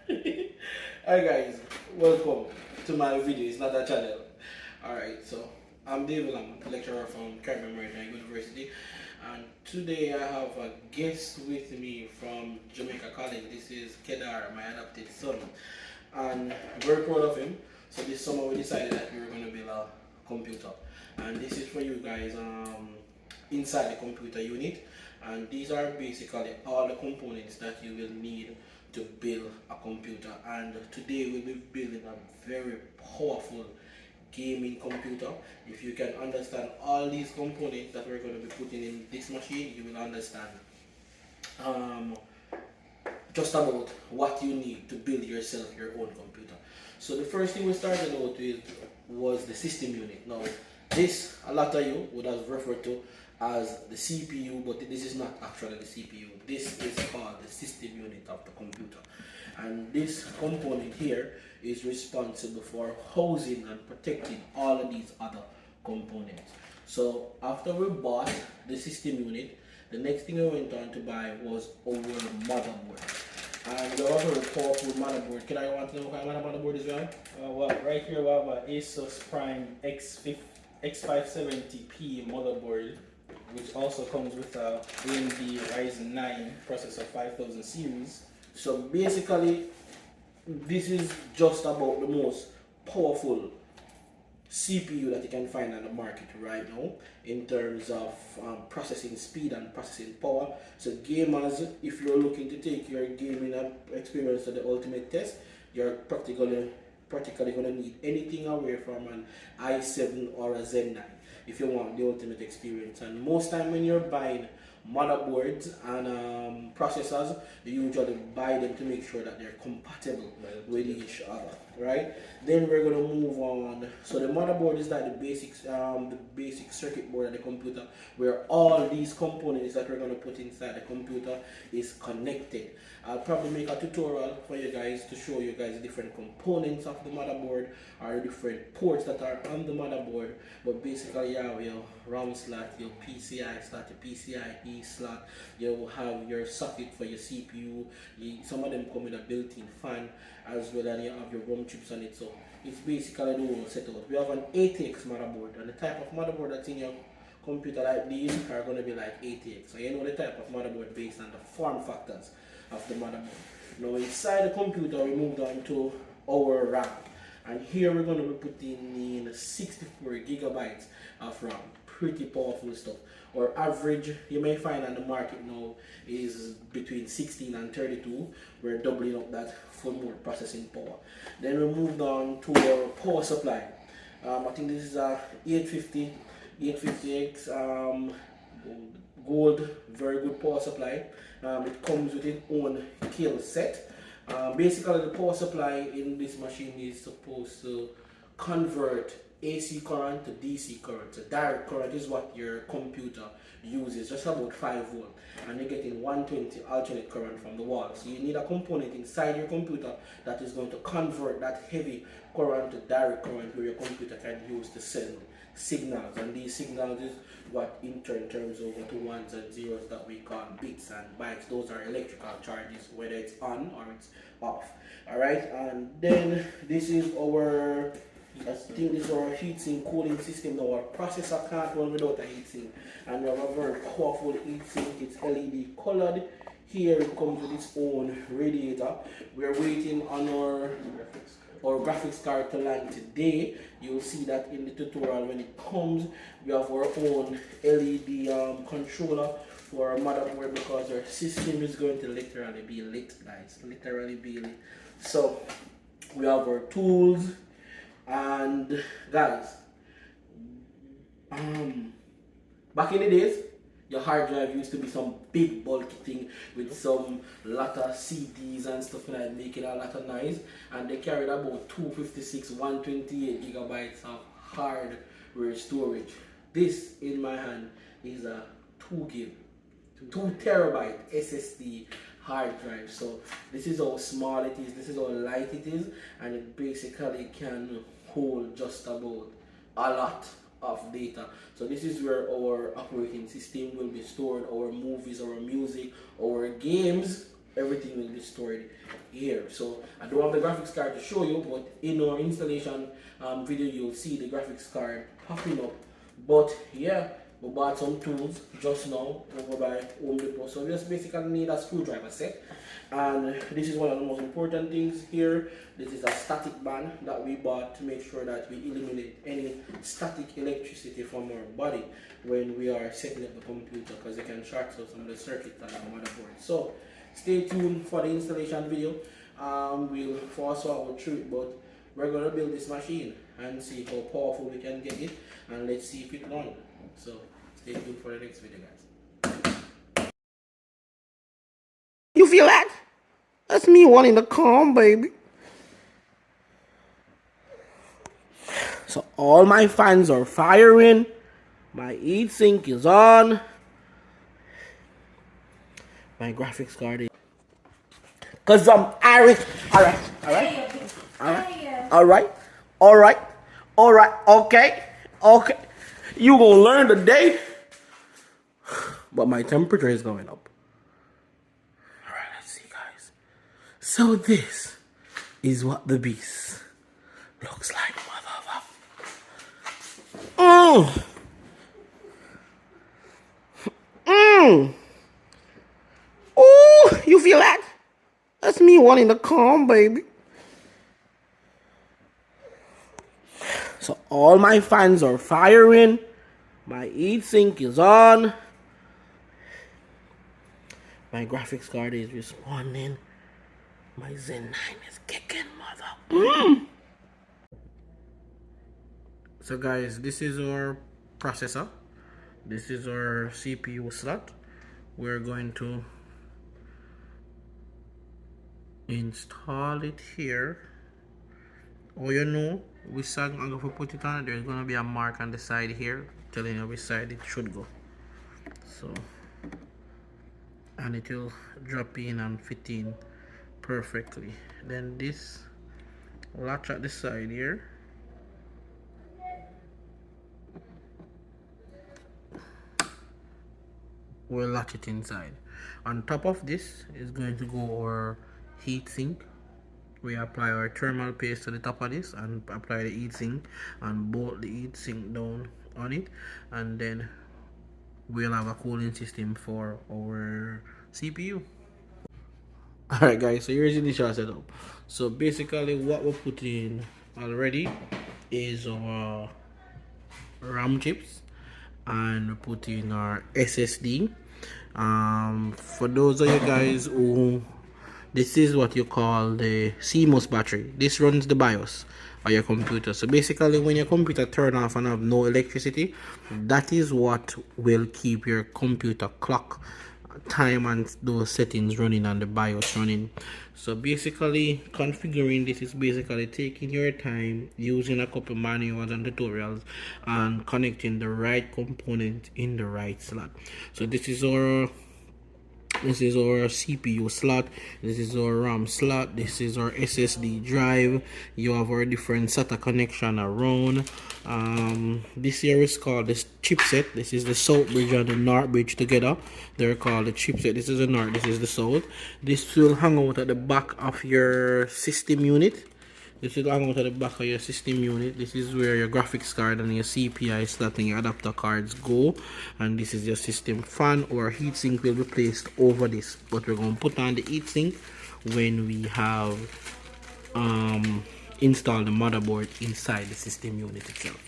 Hi guys, welcome to my video. It's not a channel. Alright, so I'm David, I'm a lecturer from Caribbean Maritime University, and today I have a guest with me from Jamaica College. This is Kedar, my adopted son, and I'm very proud of him. So this summer we decided that we were going to build a computer, and this is for you guys inside the computer unit, and these are basically all the components that you will need to build a computer. And today we'll be building a very powerful gaming computer. If you can understand all these components that we're going to be putting in this machine, you will understand um, just about what you need to build yourself your own computer. So the first thing we started out with was the system unit. Now this, a lot of you would have referred to as the CPU, but this is not actually the CPU. This is called the system unit of the computer. And this component here is responsible for housing and protecting all of these other components. So after we bought the system unit, the next thing we went on to buy was our motherboard. And we have a very powerful motherboard. Can I want to know what kind of motherboard is well? Well, right here we have an Asus Prime X570P motherboard, which also comes with a AMD Ryzen 9 processor 5000 series. So basically, this is just about the most powerful CPU that you can find on the market right now in terms of processing speed and processing power. So gamers, if you're looking to take your gaming experience to the ultimate test, you're practically going to need anything away from an i7 or a Zen 9 if you want the ultimate experience. And most time when you're buying motherboards and processors, you usually buy them to make sure that they're compatible with each other, right? Then we're gonna move on. So the motherboard is like the basic circuit board of the computer, where all these components that we're gonna put inside the computer is connected. I'll probably make a tutorial for you guys to show you guys the different components of the motherboard or the different ports that are on the motherboard. But basically, you have your RAM slot, your PCI slot, your PCIe slot. You have your socket for your CPU. Some of them come with a built-in fan as well, and you have your ROM chips on it. So it's basically the whole setup. We have an ATX motherboard, and the type of motherboard that's in your computer like these are going to be like ATX. So you know the type of motherboard based on the form factors of the motherboard. Now inside the computer we moved on to our RAM, and here we're going to be putting in 64 gigabytes of RAM. Pretty powerful stuff. Our average you may find on the market now is between 16 and 32. We're doubling up that for more processing power. Then we moved on to our power supply. I think this is a 850X gold, very good power supply. It comes with its own kill set. Basically, the power supply in this machine is supposed to convert AC current to DC current. So direct current is what your computer uses, just about 5 volt, and you're getting 120 alternate current from the wall. So you need a component inside your computer that is going to convert that heavy current to direct current, where your computer can use to send signals, and these signals is what in turn turns over to ones and zeros that we call bits and bytes. Those are electrical charges, whether it's on or it's off. All right, and then this is our, I think this is our heatsink cooling system. Now our processor can't run without a heatsink, and we have a very powerful heatsink. It's LED colored. Here it comes with its own radiator. We're waiting on our graphics card to land today. You'll see that in the tutorial when it comes. We have our own LED controller for our motherboard, because our system is going to literally be lit, guys. Literally be lit. So we have our tools, and guys, back in the days, your hard drive used to be some big bulky thing with some lot of CDs and stuff like that, making a lot of noise, and they carried about 256 128 gigabytes of hardware storage. This in my hand is a 2 terabyte SSD hard drive. So this is how small it is, this is how light it is, and it basically can hold just about a lot of data. So this is where our operating system will be stored, our movies, our music, our games, everything will be stored here. So I don't have the graphics card to show you, but in our installation video you'll see the graphics card popping up. But yeah, we bought some tools just now over by Home Depot. So we just basically need a screwdriver set, and this is one of the most important things here. This is a static band that we bought to make sure that we eliminate any static electricity from our body when we are setting up the computer, because it can short out some of the circuits on the motherboard. So stay tuned for the installation video. We'll fast forward through it, but we're gonna build this machine and see how powerful we can get it, and let's see if it runs. So stay tuned for the next video, guys. You feel that? That's me wanting to come, baby. So all my fans are firing. My heatsink is on. My graphics card is. Cause I'm Irish. Alright. Okay. You gonna learn today. But my temperature is going up. Alright, let's see, guys. So this is what the beast looks like, motherfucker. Oh, you feel that? That's me wanting to come, baby. So all my fans are firing. My heatsink is on. My graphics card is responding. My Zen 9 is kicking, mother. So guys, this is our processor. This is our CPU slot. We're going to install it here. Oh, you know, which side I'm going to put it on. There's going to be a mark on the side here telling you which side it should go. So, and it will drop in and fit in perfectly. Then this latch at the side here. We'll latch it inside. On top of this is going to go our heat sink. We apply our thermal paste to the top of this and apply the heat sink and bolt the heat sink down on it, and then we'll have a cooling system for our CPU. Alright guys, so here's the initial setup. So basically what we put in already is our RAM chips, and we put in our SSD. For those of you guys who, this is what you call the CMOS battery. This runs the BIOS of your computer. So basically when your computer turn off and have no electricity, that is what will keep your computer clock time and those settings running and the BIOS running. So basically configuring this is basically taking your time, using a couple manuals and tutorials, and connecting the right component in the right slot. So this is our CPU slot, this is our RAM slot, this is our SSD drive. You have our different SATA connection around. This here is called this chipset. This is the south bridge and the north bridge together. They're called the chipset. This is the north, this is the south. This will hang out at the back of your system unit. This will hang out at the back of your system unit. This is where your graphics card and your CPI slot and your adapter cards go. And this is your system fan. Or heatsink will be placed over this. But we're going to put on the heatsink when we have installed the motherboard inside the system unit itself.